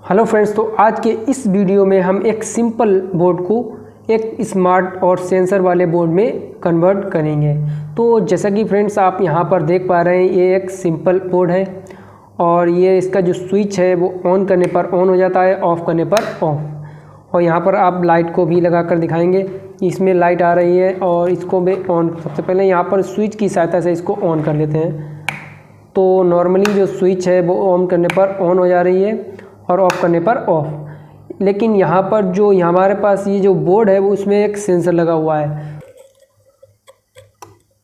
Hello friends, तो आज के इस वीडियो में हम एक सिंपल बोर्ड को एक स्मार्ट और सेंसर वाले बोर्ड में कन्वर्ट करेंगे। तो जैसा कि फ्रेंड्स आप यहाँ पर देख पा रहे हैं, ये एक सिंपल बोर्ड है और ये इसका जो स्विच है वो ऑन करने पर ऑन हो जाता है, ऑफ़ करने पर ऑफ। और यहाँ पर आप लाइट को भी लगा कर दिखाएंगे, इसमें लाइट आ रही है और इसको भी ऑन। सबसे पहले यहाँ पर स्विच की सहायता से इसको ऑन कर लेते हैं। तो नॉर्मली जो स्विच है वो ऑन करने पर ऑन हो जा रही है और ऑफ़ करने पर ऑफ़। लेकिन यहाँ पर जो हमारे पास ये जो बोर्ड है वो उसमें एक सेंसर लगा हुआ है।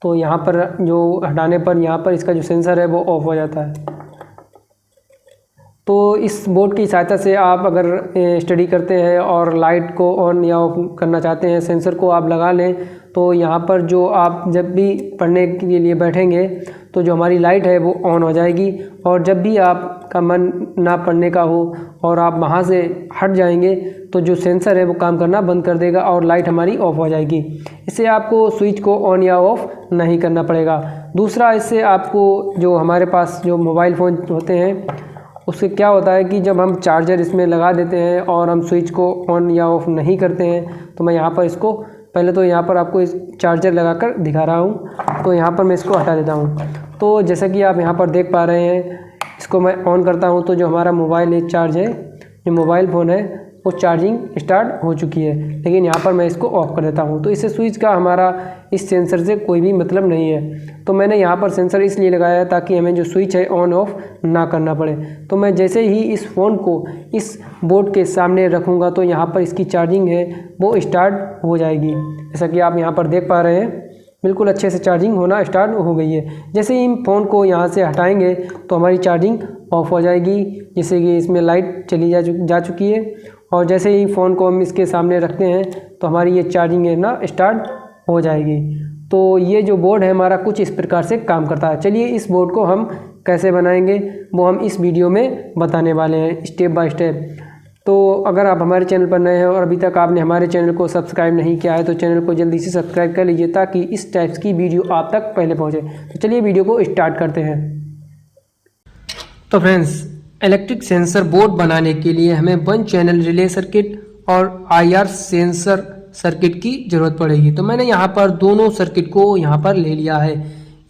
तो यहाँ पर जो हटाने पर यहाँ पर इसका जो सेंसर है वो ऑफ़ हो जाता है। तो इस बोर्ड की सहायता से आप अगर स्टडी करते हैं और लाइट को ऑन या ऑफ करना चाहते हैं, सेंसर को आप लगा लें, तो यहाँ पर जो आप जब भी पढ़ने के लिए बैठेंगे तो जो हमारी लाइट है वो ऑन हो जाएगी। और जब भी आपका मन ना पढ़ने का हो और आप वहाँ से हट जाएंगे तो जो सेंसर है वो काम करना बंद कर देगा और लाइट हमारी ऑफ़ हो जाएगी। इससे आपको स्विच को ऑन या ऑफ़ नहीं करना पड़ेगा। दूसरा, इससे आपको जो हमारे पास जो मोबाइल फ़ोन होते हैं उससे क्या होता है कि जब हम चार्जर इसमें लगा देते हैं और हम स्विच को ऑन या ऑफ़ नहीं करते हैं, तो मैं यहाँ पर इसको पहले तो यहाँ पर आपको इस चार्जर लगाकर दिखा रहा हूँ। तो यहाँ पर मैं इसको हटा देता हूँ। तो जैसा कि आप यहाँ पर देख पा रहे हैं, इसको मैं ऑन करता हूँ तो जो हमारा मोबाइल है चार्ज है, जो मोबाइल फ़ोन है वो चार्जिंग स्टार्ट हो चुकी है। लेकिन यहाँ पर मैं इसको ऑफ़ कर देता हूँ। तो इससे स्विच का हमारा इस सेंसर से कोई भी मतलब नहीं है। तो मैंने यहाँ पर सेंसर इसलिए लगाया है ताकि हमें जो स्विच है ऑन ऑफ़ ना करना पड़े। तो मैं जैसे ही इस फ़ोन को इस बोर्ड के सामने रखूँगा तो यहाँ पर इसकी चार्जिंग है वो स्टार्ट हो जाएगी। जैसा कि आप यहाँ पर देख पा रहे हैं, बिल्कुल अच्छे से चार्जिंग होना स्टार्ट हो गई है। जैसे ही फ़ोन को यहाँ से हटाएंगे तो हमारी चार्जिंग ऑफ़ हो जाएगी, जैसे कि इसमें लाइट चली जा चुकी है। और जैसे ही फ़ोन को हम इसके सामने रखते हैं तो हमारी ये चार्जिंग है ना स्टार्ट हो जाएगी। तो ये जो बोर्ड है हमारा कुछ इस प्रकार से काम करता है। चलिए इस बोर्ड को हम कैसे बनाएंगे वो हम इस वीडियो में बताने वाले हैं स्टेप बाय स्टेप। तो अगर आप हमारे चैनल पर नए हैं और अभी तक आपने हमारे चैनल को सब्सक्राइब नहीं किया है तो चैनल को जल्दी से सब्सक्राइब कर लीजिए ताकि इस टाइप्स की वीडियो आप तक पहले पहुंचे। तो चलिए वीडियो को स्टार्ट करते हैं। तो फ्रेंड्स, इलेक्ट्रिक सेंसर बोर्ड बनाने के लिए हमें 1 चैनल रिले सर्किट और IR सेंसर सर्किट की ज़रूरत पड़ेगी। तो मैंने यहाँ पर दोनों सर्किट को यहाँ पर ले लिया है।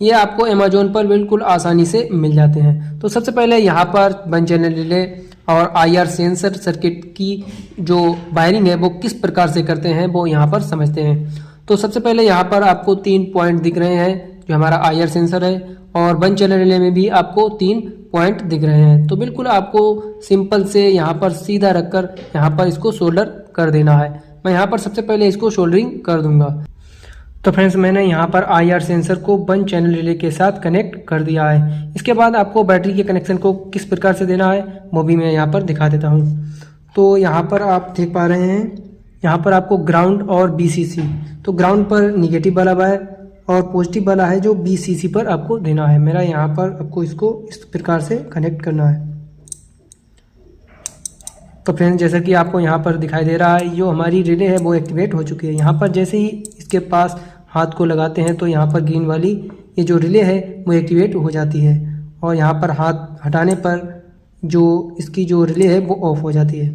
ये आपको अमेज़ॉन पर बिल्कुल आसानी से मिल जाते हैं। तो सबसे पहले यहाँ पर 1 चैनल रिले और IR सेंसर सर्किट की जो वायरिंग है वो किस प्रकार से करते हैं वो यहाँ पर समझते हैं। तो सबसे पहले यहाँ पर आपको 3 पॉइंट दिख रहे हैं जो हमारा IR सेंसर है, और 1 चैनल रिले में भी आपको 3 पॉइंट दिख रहे हैं। तो बिल्कुल आपको सिंपल से यहाँ पर सीधा रखकर यहाँ पर इसको सोल्डर कर देना है। मैं यहाँ पर सबसे पहले इसको सोल्डरिंग कर दूंगा। तो फ्रेंड्स, मैंने यहाँ पर IR सेंसर को 1 चैनल रिले के साथ कनेक्ट कर दिया है। इसके बाद आपको बैटरी के कनेक्शन को किस प्रकार से देना है वो भी मैं यहाँ पर दिखा देता हूँ। तो यहाँ पर आप देख पा रहे हैं, यहाँ पर आपको ग्राउंड और BCC, तो ग्राउंड पर निगेटिव वाला वायर और पॉजिटिव वाला है जो BCC पर आपको देना है। मेरा यहाँ पर आपको इसको इस प्रकार से कनेक्ट करना है। तो फ्रेंड्स, जैसा कि आपको यहाँ पर दिखाई दे रहा है, जो हमारी रिले है वो एक्टिवेट हो चुकी है। यहाँ पर जैसे ही इसके पास हाथ को लगाते हैं तो यहाँ पर ग्रीन वाली ये जो रिले है वो एक्टिवेट हो जाती है और यहाँ पर हाथ हटाने पर जो इसकी जो रिले है वो ऑफ हो जाती है।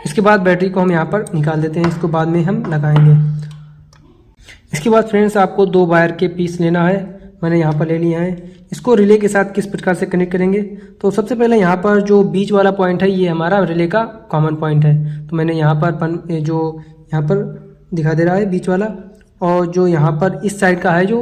इसके बाद बैटरी को हम यहाँ पर निकाल देते हैं, इसको बाद में हम लगाएंगे। इसके बाद फ्रेंड्स, आपको 2 वायर के पीस लेना है। मैंने यहाँ पर ले लिया है। इसको रिले के साथ किस प्रकार से कनेक्ट करेंगे, तो सबसे पहले यहाँ पर जो बीच वाला पॉइंट है ये हमारा रिले का कॉमन पॉइंट है। तो मैंने यहाँ पर जो यहाँ पर दिखा दे रहा है बीच वाला, और जो यहाँ पर इस साइड का है जो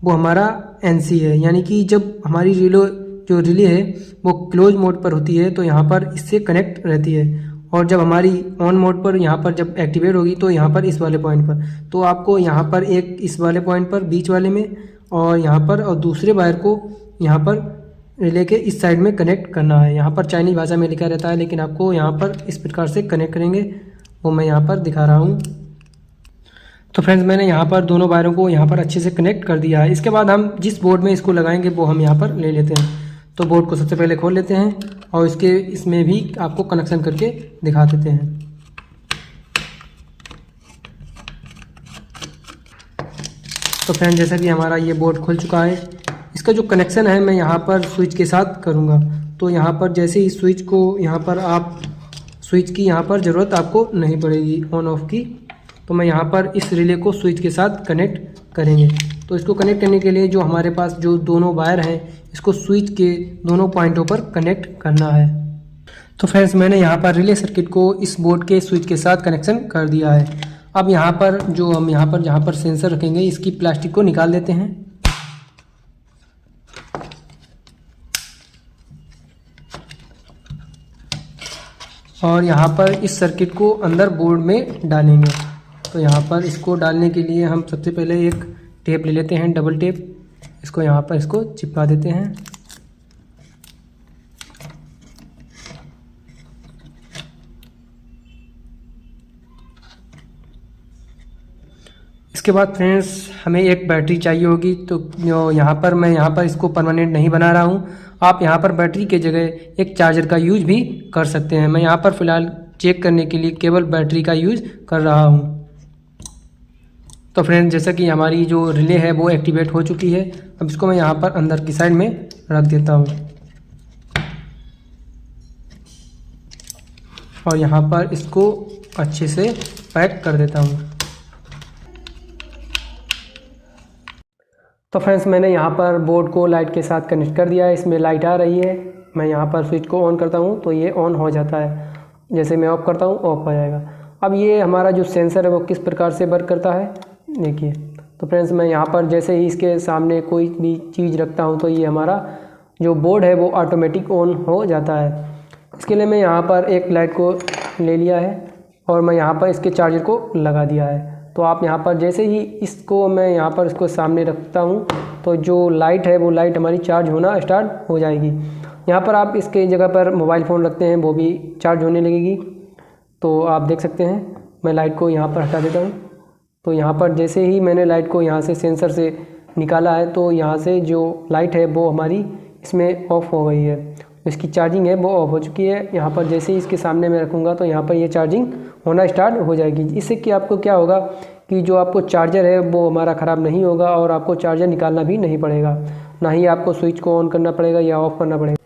वो हमारा NC है। यानी कि जब हमारी रिले है वो क्लोज मोड पर होती है तो यहाँ पर इससे कनेक्ट रहती है, और जब हमारी ऑन मोड पर यहाँ पर जब एक्टिवेट होगी तो यहाँ पर इस वाले पॉइंट पर। तो आपको यहाँ पर एक इस वाले पॉइंट पर बीच वाले में और यहाँ पर, और दूसरे वायर को यहाँ पर रिले के इस साइड में कनेक्ट करना है। यहाँ पर चाइनीज भाषा में लिखा रहता है लेकिन आपको यहाँ पर इस प्रकार से कनेक्ट करेंगे, वो मैं यहाँ पर दिखा रहा हूँ। तो फ्रेंड्स, मैंने यहाँ पर दोनों वायरों को यहाँ पर अच्छे से कनेक्ट कर दिया है। इसके बाद हम जिस बोर्ड में इसको लगाएंगे वो हम यहाँ पर ले लेते हैं। तो बोर्ड को सबसे पहले खोल लेते हैं और इसमें भी आपको कनेक्शन करके दिखा देते हैं। तो फ्रेंड जैसा कि हमारा ये बोर्ड खुल चुका है, इसका जो कनेक्शन है मैं यहाँ पर स्विच के साथ करूँगा। तो यहाँ पर जैसे ही स्विच को यहाँ पर आप स्विच की यहाँ पर ज़रूरत आपको नहीं पड़ेगी ऑन ऑफ की। तो मैं यहाँ पर इस रिले को स्विच के साथ कनेक्ट करेंगे। तो इसको कनेक्ट करने के लिए जो हमारे पास जो दोनों वायर हैं इसको स्विच के दोनों पॉइंटों पर कनेक्ट करना है। तो फ्रेंड्स मैंने यहाँ पर रिले सर्किट को इस बोर्ड के स्विच के साथ कनेक्शन कर दिया है। अब यहाँ पर जो हम जहाँ पर सेंसर रखेंगे इसकी प्लास्टिक को निकाल देते हैं और यहाँ पर इस सर्किट को अंदर बोर्ड में डालेंगे। तो यहाँ पर इसको डालने के लिए हम सबसे पहले एक टेप ले लेते हैं, डबल टेप, इसको यहाँ पर इसको चिपका देते हैं। इसके बाद फ्रेंड्स हमें एक बैटरी चाहिए होगी। तो मैं यहाँ पर इसको परमानेंट नहीं बना रहा हूँ, आप यहाँ पर बैटरी के जगह एक चार्जर का यूज भी कर सकते हैं। मैं यहाँ पर फ़िलहाल चेक करने के लिए केवल बैटरी का यूज़ कर रहा हूँ। तो फ्रेंड्स जैसा कि हमारी जो रिले है वो एक्टिवेट हो चुकी है। अब इसको मैं यहाँ पर अंदर की साइड में रख देता हूँ और यहाँ पर इसको अच्छे से पैक कर देता हूँ। तो फ्रेंड्स मैंने यहाँ पर बोर्ड को लाइट के साथ कनेक्ट कर दिया है, इसमें लाइट आ रही है। मैं यहाँ पर स्विच को ऑन करता हूँ तो ये ऑन हो जाता है, जैसे मैं ऑफ़ करता हूँ ऑफ हो जाएगा। अब ये हमारा जो सेंसर है वो किस प्रकार से वर्क करता है देखिए। तो फ्रेंड्स मैं यहाँ पर जैसे ही इसके सामने कोई भी चीज़ रखता हूँ तो ये हमारा जो बोर्ड है वो ऑटोमेटिक ऑन हो जाता है। इसके लिए मैं यहाँ पर एक लाइट को ले लिया है और मैं यहाँ पर इसके चार्जर को लगा दिया है। तो आप यहाँ पर जैसे ही मैं यहाँ पर इसको सामने रखता हूँ तो जो लाइट है वो लाइट हमारी चार्ज होना स्टार्ट हो जाएगी। यहाँ पर आप इसके जगह पर मोबाइल फ़ोन रखते हैं वो भी चार्ज होने लगेगी। तो आप देख सकते हैं, मैं लाइट को यहाँ पर हटा देता हूँ। तो यहाँ पर जैसे ही मैंने लाइट को यहाँ से सेंसर से निकाला है तो यहाँ से जो लाइट है वो हमारी इसमें ऑफ़ हो गई है, इसकी चार्जिंग है वो ऑफ हो चुकी है। यहाँ पर जैसे ही इसके सामने मैं रखूँगा तो यहाँ पर ये चार्जिंग होना स्टार्ट हो जाएगी। इससे कि आपको क्या होगा कि जो आपको चार्जर है वो हमारा ख़राब नहीं होगा और आपको चार्जर निकालना भी नहीं पड़ेगा, ना ही आपको स्विच को ऑन करना पड़ेगा या ऑफ़ करना पड़ेगा।